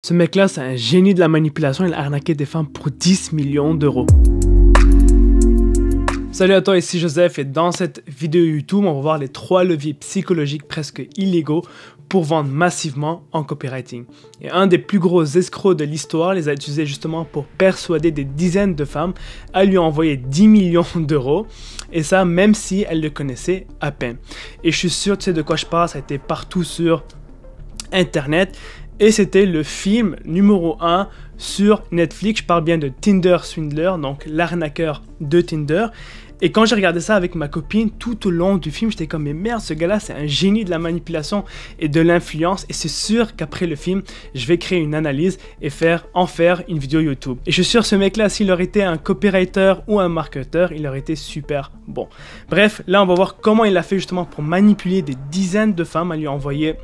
Ce mec-là, c'est un génie de la manipulation, il a arnaqué des femmes pour 10 millions d'euros. Salut à toi, ici Joseph et dans cette vidéo YouTube, on va voir les 3 leviers psychologiques presque illégaux pour vendre massivement en copywriting. Et un des plus gros escrocs de l'histoire les a utilisés justement pour persuader des dizaines de femmes à lui envoyer 10 millions d'euros, et ça même si elles le connaissaient à peine. Et je suis sûr que tu sais de quoi je parle, ça a été partout sur Internet. Et c'était le film numéro 1 sur Netflix. Je parle bien de Tinder Swindler, donc l'arnaqueur de Tinder. Et quand j'ai regardé ça avec ma copine, tout au long du film, j'étais comme, mais merde, ce gars-là, c'est un génie de la manipulation et de l'influence. Et c'est sûr qu'après le film, je vais créer une analyse et en faire une vidéo YouTube. Et je suis sûr, ce mec-là, s'il aurait été un copywriter ou un marketeur, il aurait été super bon. Bref, là, on va voir comment il a fait justement pour manipuler des dizaines de femmes à lui envoyer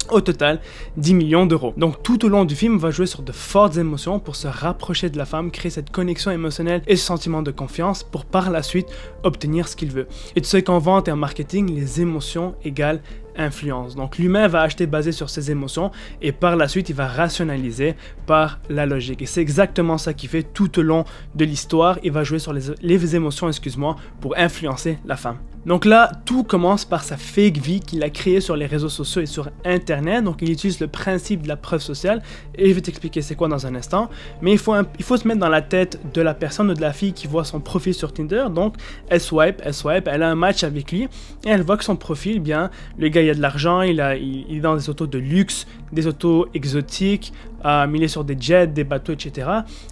au total 10 millions d'euros. Donc tout au long du film, on va jouer sur de fortes émotions pour se rapprocher de la femme, créer cette connexion émotionnelle et ce sentiment de confiance pour par la suite obtenir ce qu'il veut. Et tu sais qu'en vente et en marketing, les émotions égale influence. Donc l'humain va acheter basé sur ses émotions et par la suite il va rationaliser par la logique. Et c'est exactement ça qu'il fait tout au long de l'histoire. Il va jouer sur les émotions, excuse-moi, pour influencer la femme. Donc là, tout commence par sa fake vie qu'il a créée sur les réseaux sociaux et sur Internet. Donc il utilise le principe de la preuve sociale et je vais t'expliquer c'est quoi dans un instant. Mais il faut se mettre dans la tête de la personne ou de la fille qui voit son profil sur Tinder. Donc elle swipe, elle a un match avec lui et elle voit que son profil, bien, le gars il a de l'argent, il est dans des autos de luxe, des autos exotiques, il est sur des jets, des bateaux, etc.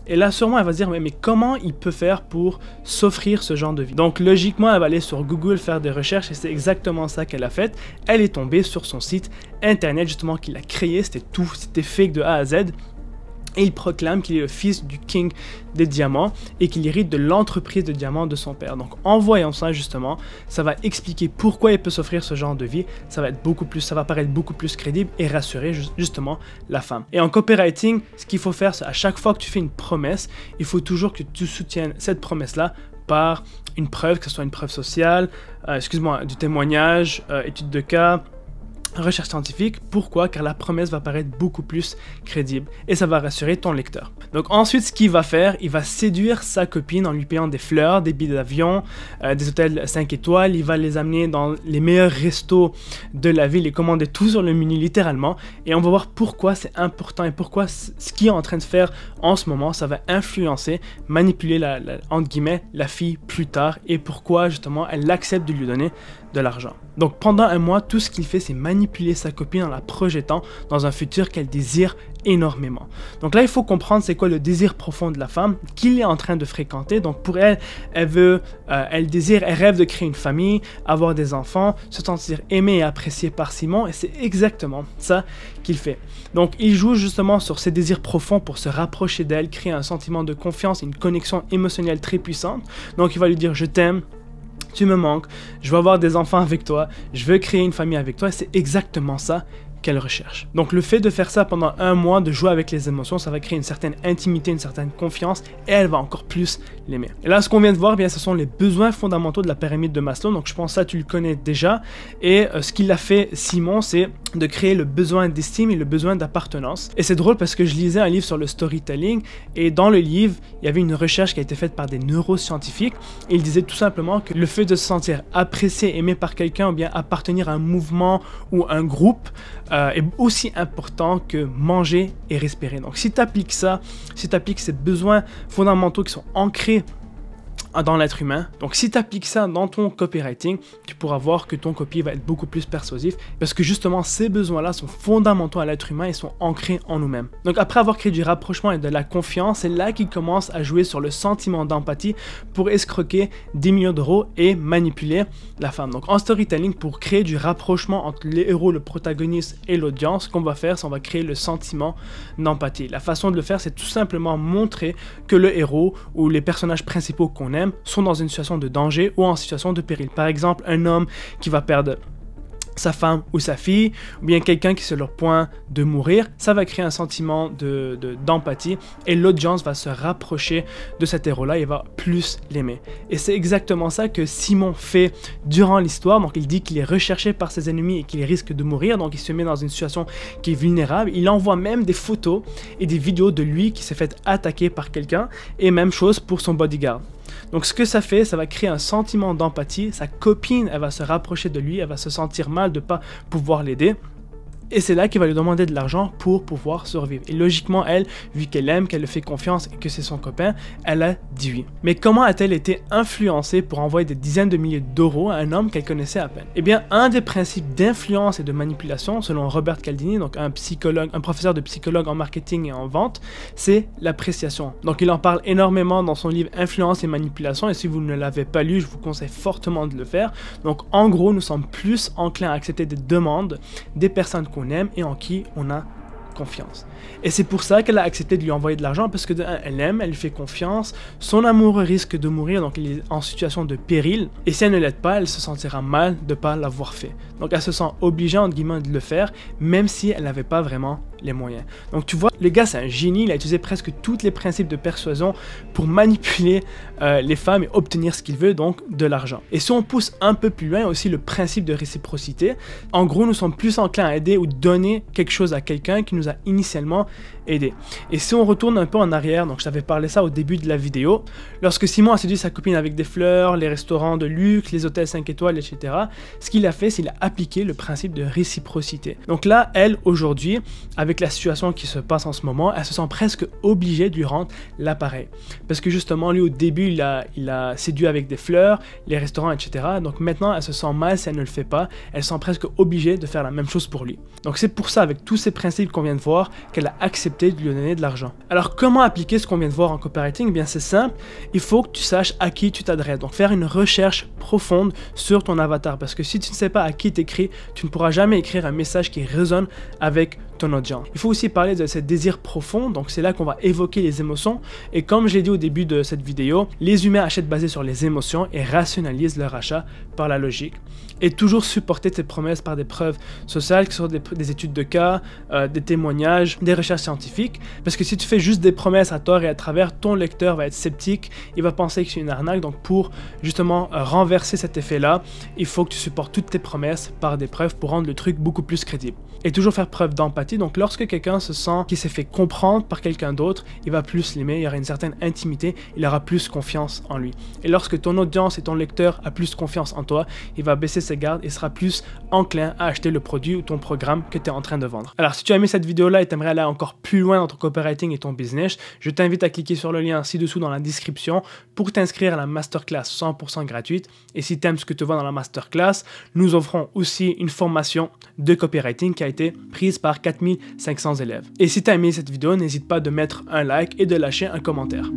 Et là, sûrement, elle va se dire, mais comment il peut faire pour s'offrir ce genre de vie? Donc, logiquement, elle va aller sur Google faire des recherches et c'est exactement ça qu'elle a fait. Elle est tombée sur son site Internet, justement, qu'il a créé. C'était fake de A à Z. Et il proclame qu'il est le fils du king des diamants et qu'il hérite de l'entreprise de diamants de son père. Donc en voyant ça justement, ça va expliquer pourquoi il peut s'offrir ce genre de vie. Ça va paraître beaucoup plus crédible et rassurer justement la femme. Et en copywriting, ce qu'il faut faire, c'est à chaque fois que tu fais une promesse, il faut toujours que tu soutiennes cette promesse-là par une preuve, que ce soit une preuve sociale, du témoignage, étude de cas, recherche scientifique. Pourquoi? Car la promesse va paraître beaucoup plus crédible et ça va rassurer ton lecteur. Donc ensuite, ce qu'il va faire, il va séduire sa copine en lui payant des fleurs, des billets d'avion, des hôtels 5 étoiles. Il va les amener dans les meilleurs restos de la ville et commander tout sur le menu littéralement. Et on va voir pourquoi c'est important et pourquoi ce qu'il est en train de faire en ce moment, ça va influencer, manipuler entre guillemets, la fille plus tard et pourquoi justement elle accepte de lui donner de l'argent. Donc pendant un mois, tout ce qu'il fait, c'est manipuler sa copine en la projetant dans un futur qu'elle désire énormément. Donc là, il faut comprendre c'est quoi le désir profond de la femme qu'il est en train de fréquenter. Donc pour elle, elle rêve de créer une famille, avoir des enfants, se sentir aimée et appréciée par Simon, et c'est exactement ça qu'il fait. Donc il joue justement sur ses désirs profonds pour se rapprocher d'elle, créer un sentiment de confiance et une connexion émotionnelle très puissante. Donc il va lui dire je t'aime, tu me manques, je veux avoir des enfants avec toi, je veux créer une famille avec toi, et c'est exactement ça qu'elle recherche. Donc le fait de faire ça pendant un mois, de jouer avec les émotions, ça va créer une certaine intimité, une certaine confiance, et elle va encore plus l'aimer. Et là, ce qu'on vient de voir, bien, ce sont les besoins fondamentaux de la pyramide de Maslow. Donc je pense que ça, tu le connais déjà. Et ce qu'il a fait, Simon, c'est de créer le besoin d'estime et le besoin d'appartenance. Et c'est drôle parce que je lisais un livre sur le storytelling, et dans le livre, il y avait une recherche qui a été faite par des neuroscientifiques, et il disait tout simplement que le fait de se sentir apprécié, aimé par quelqu'un, ou bien appartenir à un mouvement ou un groupe, est aussi important que manger et respirer. Donc si tu appliques ça, si tu appliques ces besoins fondamentaux qui sont ancrés dans l'être humain, donc si tu appliques ça dans ton copywriting, tu pourras voir que ton copy va être beaucoup plus persuasif parce que justement ces besoins-là sont fondamentaux à l'être humain et sont ancrés en nous-mêmes. Donc après avoir créé du rapprochement et de la confiance, c'est là qu'il commence à jouer sur le sentiment d'empathie pour escroquer 10 millions d'euros et manipuler la femme. Donc en storytelling, pour créer du rapprochement entre les héros, le protagoniste et l'audience, ce qu'on va faire, c'est on va créer le sentiment d'empathie. La façon de le faire, c'est tout simplement montrer que le héros ou les personnages principaux qu'on aime sont dans une situation de danger ou en situation de péril. Par exemple, un homme qui va perdre sa femme ou sa fille, ou bien quelqu'un qui est sur le point de mourir, ça va créer un sentiment d'empathie et l'audience va se rapprocher de cet héros-là et va plus l'aimer. Et c'est exactement ça que Simon fait durant l'histoire. Donc il dit qu'il est recherché par ses ennemis et qu'il risque de mourir, donc il se met dans une situation qui est vulnérable. Il envoie même des photos et des vidéos de lui qui s'est fait attaquer par quelqu'un, et même chose pour son bodyguard. Donc ce que ça fait, ça va créer un sentiment d'empathie. Sa copine, elle va se rapprocher de lui, elle va se sentir mal de ne pas pouvoir l'aider. Et c'est là qu'il va lui demander de l'argent pour pouvoir survivre. Et logiquement, elle, vu qu'elle aime, qu'elle le fait confiance et que c'est son copain, elle a dit oui. Mais comment a-t-elle été influencée pour envoyer des dizaines de milliers d'euros à un homme qu'elle connaissait à peine? Eh bien, un des principes d'influence et de manipulation, selon Robert Cialdini, donc un professeur de psychologue en marketing et en vente, c'est l'appréciation. Donc il en parle énormément dans son livre Influence et manipulation, et si vous ne l'avez pas lu, je vous conseille fortement de le faire. Donc en gros, nous sommes plus enclins à accepter des demandes des personnes qu'on aime et en qui on a confiance. Et c'est pour ça qu'elle a accepté de lui envoyer de l'argent, parce que elle aime, elle lui fait confiance, son amoureux risque de mourir, donc il est en situation de péril, et si elle ne l'aide pas, elle se sentira mal de ne pas l'avoir fait. Donc elle se sent obligée, entre guillemets, de le faire, même si elle n'avait pas vraiment les moyens. Donc tu vois, le gars c'est un génie, il a utilisé presque tous les principes de persuasion pour manipuler les femmes et obtenir ce qu'il veut, donc de l'argent. Et si on pousse un peu plus loin, aussi le principe de réciprocité. En gros, nous sommes plus enclins à aider ou donner quelque chose à quelqu'un qui nous a initialement aidé. Et si on retourne un peu en arrière, donc je t'avais parlé ça au début de la vidéo, lorsque Simon a séduit sa copine avec des fleurs, les restaurants de luxe, les hôtels 5 étoiles, etc., ce qu'il a fait, c'est qu'il a appliqué le principe de réciprocité. Donc là, elle, aujourd'hui, avec la situation qui se passe en ce moment, elle se sent presque obligée de lui rendre l'appareil. Parce que justement, lui, au début, il a séduit avec des fleurs, les restaurants, etc. Donc maintenant, elle se sent mal si elle ne le fait pas. Elle se sent presque obligée de faire la même chose pour lui. Donc c'est pour ça, avec tous ces principes qu'on vient de voir, qu'elle a accepté de lui donner de l'argent. Alors comment appliquer ce qu'on vient de voir en copywriting? Eh bien c'est simple, il faut que tu saches à qui tu t'adresses. Donc faire une recherche profonde sur ton avatar, parce que si tu ne sais pas à qui t'écris, tu ne pourras jamais écrire un message qui résonne avec ton audience. Il faut aussi parler de ce désir profond, donc c'est là qu'on va évoquer les émotions, et comme je l'ai dit au début de cette vidéo, les humains achètent basé sur les émotions et rationalisent leur achat par la logique. Et toujours supporter tes promesses par des preuves sociales, que ce soit des études de cas, des témoignages, des recherches scientifiques, parce que si tu fais juste des promesses à tort et à travers, ton lecteur va être sceptique, il va penser que c'est une arnaque. Donc pour justement renverser cet effet-là, il faut que tu supportes toutes tes promesses par des preuves pour rendre le truc beaucoup plus crédible. Et toujours faire preuve d'empathie, donc lorsque quelqu'un se sent qu'il s'est fait comprendre par quelqu'un d'autre, il va plus l'aimer, il y aura une certaine intimité, il aura plus confiance en lui. Et lorsque ton audience et ton lecteur a plus confiance en toi, il va baisser ses gardes et sera plus enclin à acheter le produit ou ton programme que tu es en train de vendre. Alors si tu as aimé cette vidéo-là et tu aimerais aller encore plus loin dans ton copywriting et ton business, je t'invite à cliquer sur le lien ci-dessous dans la description pour t'inscrire à la masterclass 100% gratuite. Et si tu aimes ce que tu vois dans la masterclass, nous offrons aussi une formation de copywriting qui a été prise par 4500 élèves. Et si tu as aimé cette vidéo, n'hésite pas de mettre un like et de lâcher un commentaire.